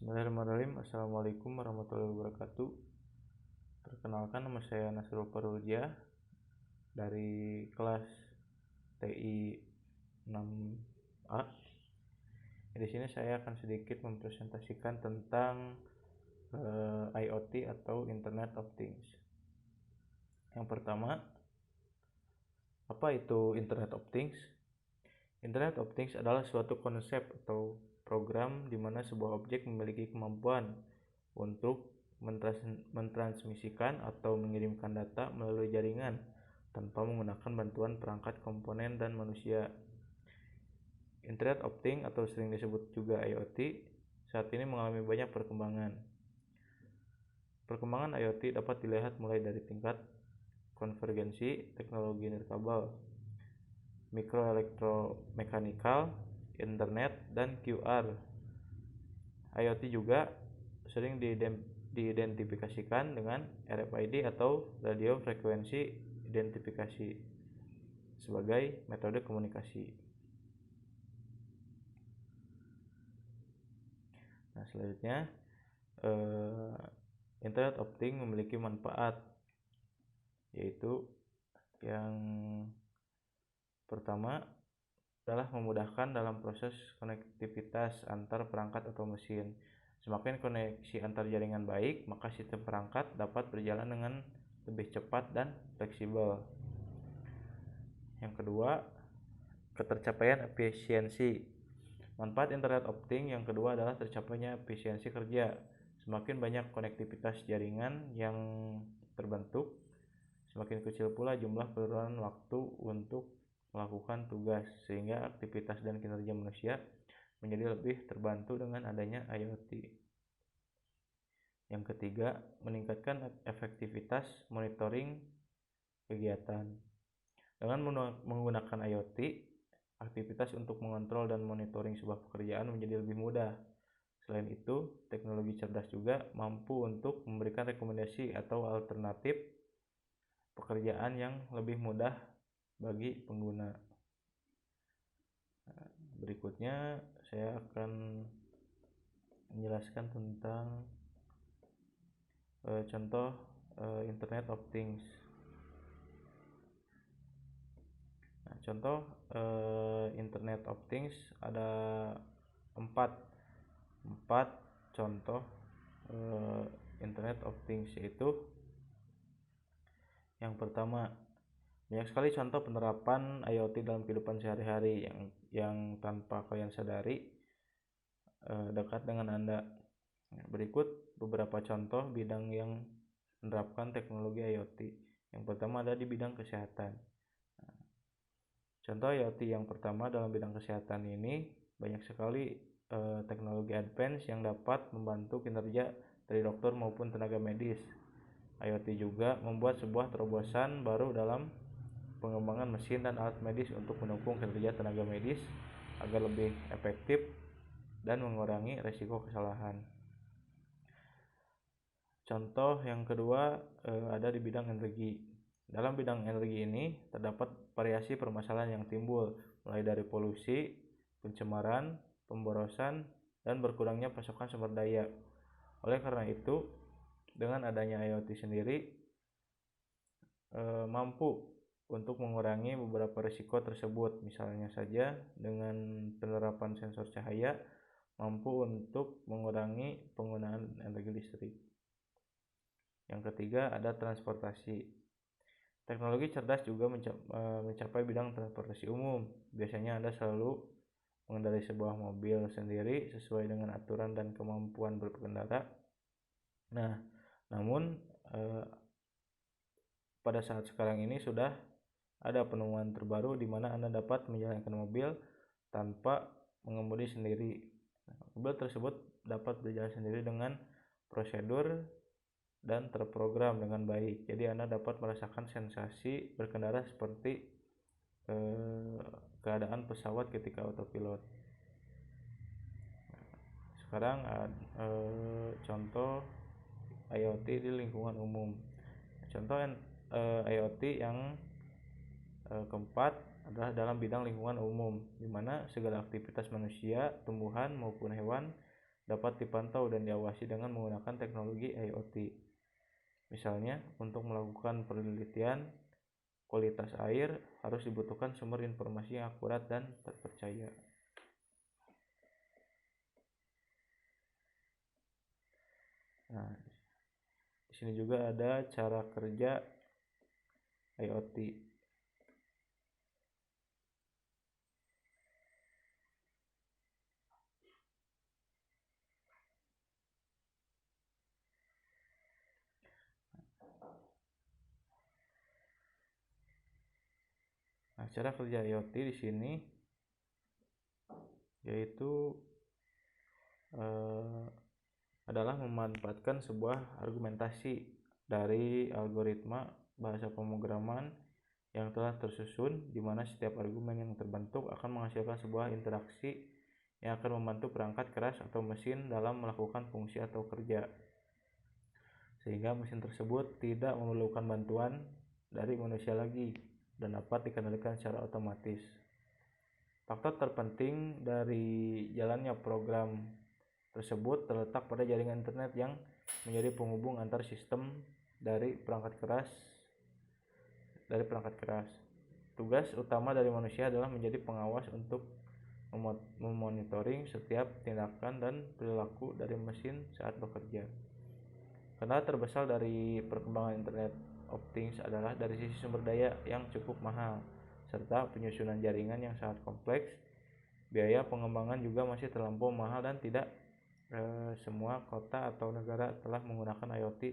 Bismillahirrahmanirrahim. Assalamualaikum warahmatullahi wabarakatuh. Perkenalkan, nama saya Nasrul Parulja dari kelas TI 6A. Di sini saya akan sedikit mempresentasikan tentang IoT atau Internet of Things. Yang pertama, apa itu Internet of Things? Internet of Things adalah suatu konsep atau program di mana sebuah objek memiliki kemampuan untuk mentransmisikan atau mengirimkan data melalui jaringan tanpa menggunakan bantuan perangkat komponen dan manusia. Internet of Things atau sering disebut juga IoT saat ini mengalami banyak perkembangan. Perkembangan IoT dapat dilihat mulai dari tingkat konvergensi, teknologi nirkabel, mikroelektromekanikal, internet, dan QR. IoT juga sering diidentifikasikan dengan RFID atau radio frekuensi identifikasi sebagai metode komunikasi. Nah, selanjutnya Internet of Things memiliki manfaat, yaitu yang pertama adalah memudahkan dalam proses konektivitas antar perangkat atau mesin. Semakin koneksi antar jaringan baik, maka sistem perangkat dapat berjalan dengan lebih cepat dan fleksibel. Yang kedua, ketercapaian efisiensi. Manfaat Internet of Things yang kedua adalah tercapainya efisiensi kerja. Semakin banyak konektivitas jaringan yang terbentuk, semakin kecil pula jumlah peluang waktu untuk melakukan tugas, sehingga aktivitas dan kinerja manusia menjadi lebih terbantu dengan adanya IoT. Yang ketiga, meningkatkan efektivitas monitoring kegiatan. Dengan menggunakan IoT, aktivitas untuk mengontrol dan monitoring sebuah pekerjaan menjadi lebih mudah. Selain itu, teknologi cerdas juga mampu untuk memberikan rekomendasi atau alternatif pekerjaan yang lebih mudah bagi pengguna. Berikutnya saya akan menjelaskan tentang contoh Internet of Things. Nah, contoh Internet of Things ada empat contoh Internet of Things, yaitu yang pertama, banyak sekali contoh penerapan IoT dalam kehidupan sehari-hari yang tanpa kalian sadari dekat dengan Anda. Berikut beberapa contoh bidang yang menerapkan teknologi IoT. Yang pertama ada di bidang kesehatan. Contoh IoT yang pertama dalam bidang kesehatan ini banyak sekali teknologi advance yang dapat membantu kinerja dari dokter maupun tenaga medis. IoT juga membuat sebuah terobosan baru dalam pengembangan mesin dan alat medis untuk mendukung kinerja tenaga medis agar lebih efektif dan mengurangi risiko kesalahan. Contoh yang kedua ada di bidang energi. Dalam bidang energi ini terdapat variasi permasalahan yang timbul, mulai dari polusi, pencemaran, pemborosan, dan berkurangnya pasokan sumber daya. Oleh karena itu, dengan adanya IoT sendiri mampu untuk mengurangi beberapa risiko tersebut. Misalnya saja dengan penerapan sensor cahaya mampu untuk mengurangi penggunaan energi listrik. Yang ketiga ada transportasi. Teknologi cerdas juga mencapai bidang transportasi umum. Biasanya Anda selalu mengendarai sebuah mobil sendiri sesuai dengan aturan dan kemampuan berkendara. Nah, namun pada saat sekarang ini sudah ada penemuan terbaru di mana Anda dapat menjalankan mobil tanpa mengemudi sendiri. Mobil tersebut dapat berjalan sendiri dengan prosedur dan terprogram dengan baik. Jadi Anda dapat merasakan sensasi berkendara seperti keadaan pesawat ketika autopilot. Sekarang contoh IoT di lingkungan umum. Contoh IoT yang keempat adalah dalam bidang lingkungan umum, di mana segala aktivitas manusia, tumbuhan maupun hewan dapat dipantau dan diawasi dengan menggunakan teknologi IoT. Misalnya, untuk melakukan penelitian kualitas air harus dibutuhkan sumber informasi yang akurat dan terpercaya. Nah, di sini juga ada cara kerja IoT. Nah, cara kerja IoT di sini yaitu adalah memanfaatkan sebuah argumentasi dari algoritma bahasa pemrograman yang telah tersusun, di mana setiap argumen yang terbentuk akan menghasilkan sebuah interaksi yang akan membantu perangkat keras atau mesin dalam melakukan fungsi atau kerja, sehingga mesin tersebut tidak memerlukan bantuan dari manusia lagi dan dapat dikendalikan secara otomatis. Faktor terpenting dari jalannya program tersebut terletak pada jaringan internet yang menjadi penghubung antar sistem dari perangkat keras. Tugas utama dari manusia adalah menjadi pengawas untuk memonitoring setiap tindakan dan perilaku dari mesin saat bekerja. Kendala terbesar dari perkembangan Internet of Things adalah dari sisi sumber daya yang cukup mahal, serta penyusunan jaringan yang sangat kompleks. Biaya pengembangan juga masih terlampau mahal dan tidak semua kota atau negara telah menggunakan IoT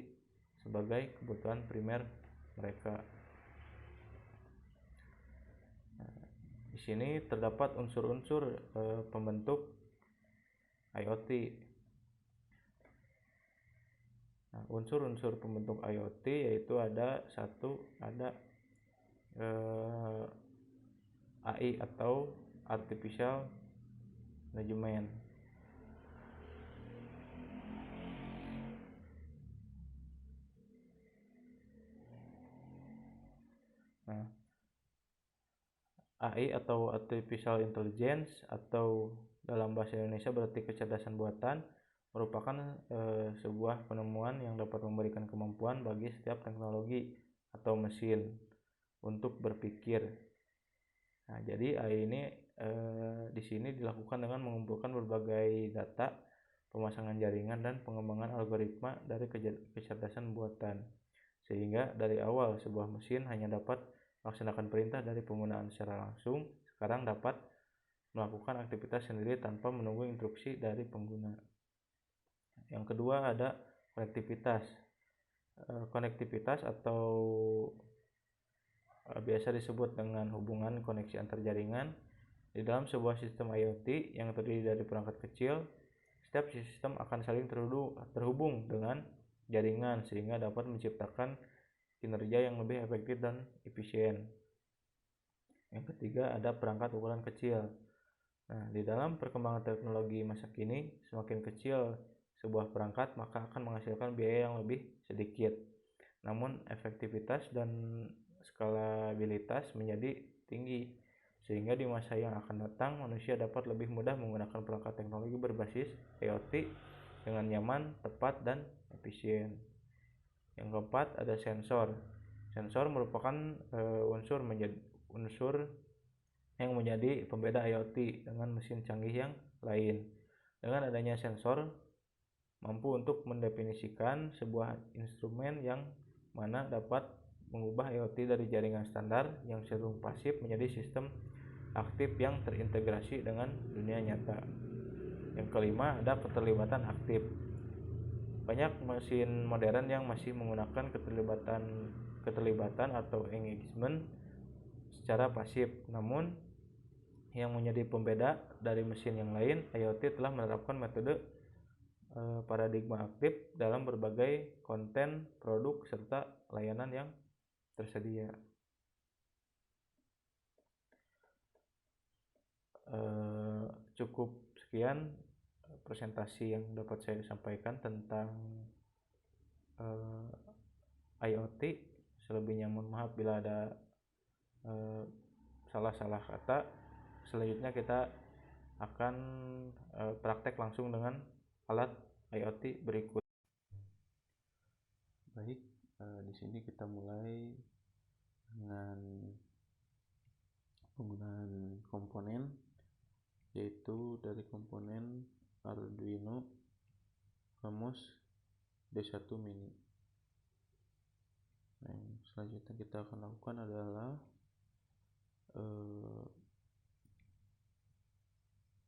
sebagai kebutuhan primer mereka. Di sini terdapat unsur-unsur pembentuk IoT. Nah, unsur-unsur pembentuk IoT yaitu ada AI atau Artificial Intelligence. Nah, AI atau Artificial Intelligence atau dalam bahasa Indonesia berarti kecerdasan buatan merupakan sebuah penemuan yang dapat memberikan kemampuan bagi setiap teknologi atau mesin untuk berpikir. Nah, jadi AI ini di sini dilakukan dengan mengumpulkan berbagai data, pemasangan jaringan dan pengembangan algoritma dari kecerdasan buatan, sehingga dari awal sebuah mesin hanya dapat melaksanakan perintah dari penggunaan secara langsung, sekarang dapat melakukan aktivitas sendiri tanpa menunggu instruksi dari pengguna. Yang kedua ada konektivitas. Konektivitas atau biasa disebut dengan hubungan koneksi antar jaringan. Di dalam sebuah sistem IoT yang terdiri dari perangkat kecil, setiap sistem akan saling terhubung dengan jaringan sehingga dapat menciptakan kinerja yang lebih efektif dan efisien. Yang ketiga ada perangkat ukuran kecil. Nah, di dalam perkembangan teknologi masa kini, semakin kecil sebuah perangkat maka akan menghasilkan biaya yang lebih sedikit. Namun efektivitas dan skalabilitas menjadi tinggi, sehingga di masa yang akan datang manusia dapat lebih mudah menggunakan perangkat teknologi berbasis IoT dengan nyaman, tepat, dan efisien. Yang keempat ada sensor. Sensor merupakan unsur yang menjadi pembeda IoT dengan mesin canggih yang lain. Dengan adanya sensor mampu untuk mendefinisikan sebuah instrumen yang mana dapat mengubah IoT dari jaringan standar yang cenderung pasif menjadi sistem aktif yang terintegrasi dengan dunia nyata. Yang kelima ada keterlibatan aktif. Banyak mesin modern yang masih menggunakan keterlibatan atau engagement secara pasif. Namun yang menjadi pembeda dari mesin yang lain, IoT telah menerapkan metode paradigma aktif dalam berbagai konten, produk, serta layanan yang tersedia. Cukup sekian presentasi yang dapat saya sampaikan tentang IoT. Selebihnya mohon maaf bila ada salah-salah kata. Selanjutnya kita akan praktek langsung dengan alat IoT berikut. Baik, di sini kita mulai dengan penggunaan komponen, yaitu dari komponen Arduino Famous D1 Mini. Nah, yang selanjutnya kita akan lakukan adalah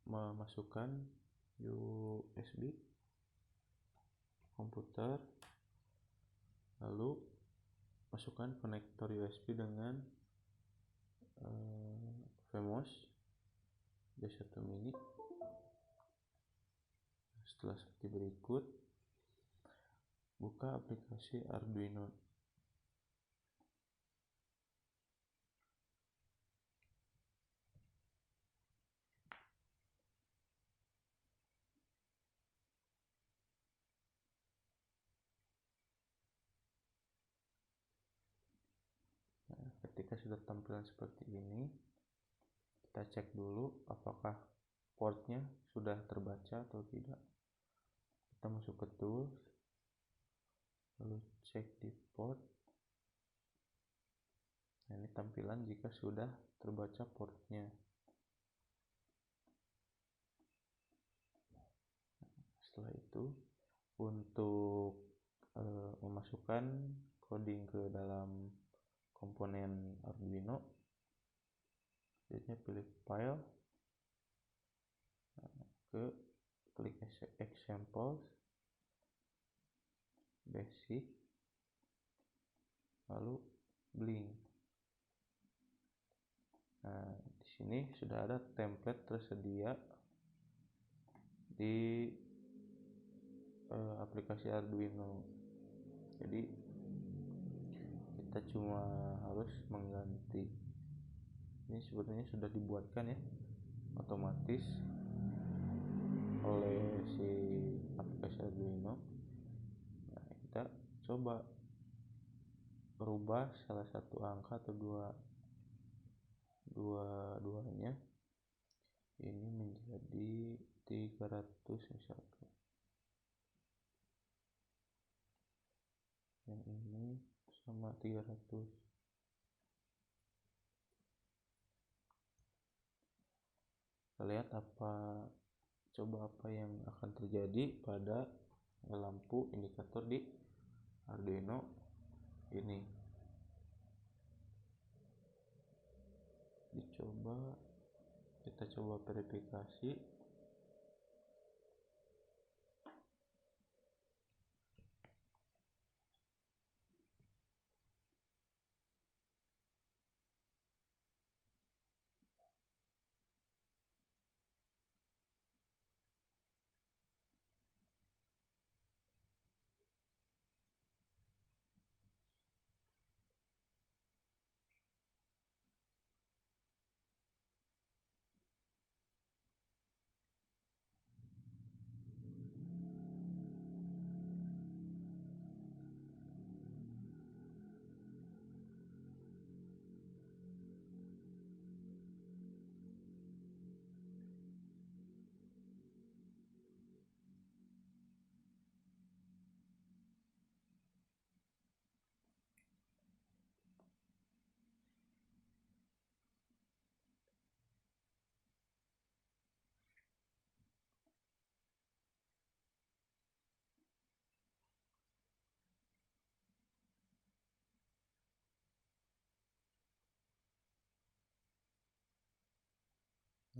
memasukkan USB komputer, lalu masukkan konektor USB dengan Famous D1 Mini. Setelah seperti berikut, buka aplikasi Arduino. Nah, ketika sudah tampilan seperti ini, kita cek dulu apakah portnya sudah terbaca atau tidak. Kita masuk ke tools, lalu cek di port. Nah, ini tampilan jika sudah terbaca portnya. Setelah itu, untuk memasukkan coding ke dalam komponen Arduino, selanjutnya pilih file, klik examples, basic, lalu blink. Nah, di sini sudah ada template tersedia di aplikasi Arduino. Jadi kita cuma harus mengganti. Ini sebenarnya sudah dibuatkan ya otomatis oleh si aplikasi Arduino. Nah, kita coba berubah salah satu angka atau dua-duanya ini menjadi 300 misalkan. Yang ini sama 300. Kita lihat coba apa yang akan terjadi pada lampu indikator di Arduino ini. Kita coba verifikasi.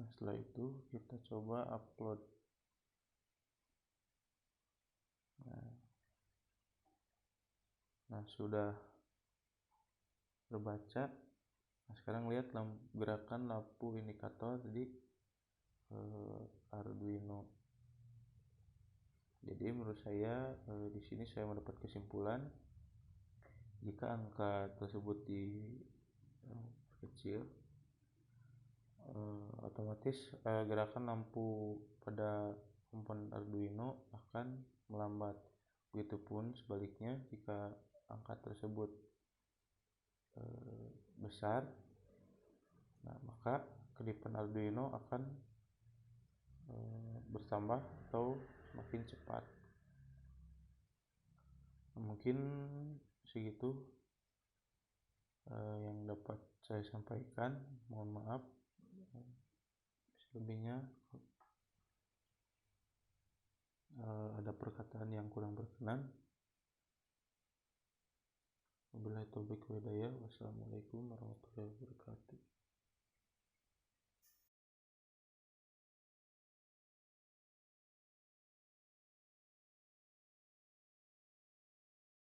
Nah, setelah itu kita coba upload. Nah, sudah terbaca. Nah, sekarang lihat gerakan lampu indikator di Arduino. Jadi menurut saya di sini saya mendapat kesimpulan jika angka tersebut kecil, otomatis gerakan lampu pada komponen Arduino akan melambat. Begitupun sebaliknya jika angka tersebut besar, nah maka kedipan Arduino akan bertambah atau makin cepat. Mungkin segitu yang dapat saya sampaikan. Mohon maaf selebihnya ada perkataan yang kurang berkenan. Wabillahi taufiq wal hidayah. Wassalamualaikum warahmatullahi wabarakatuh.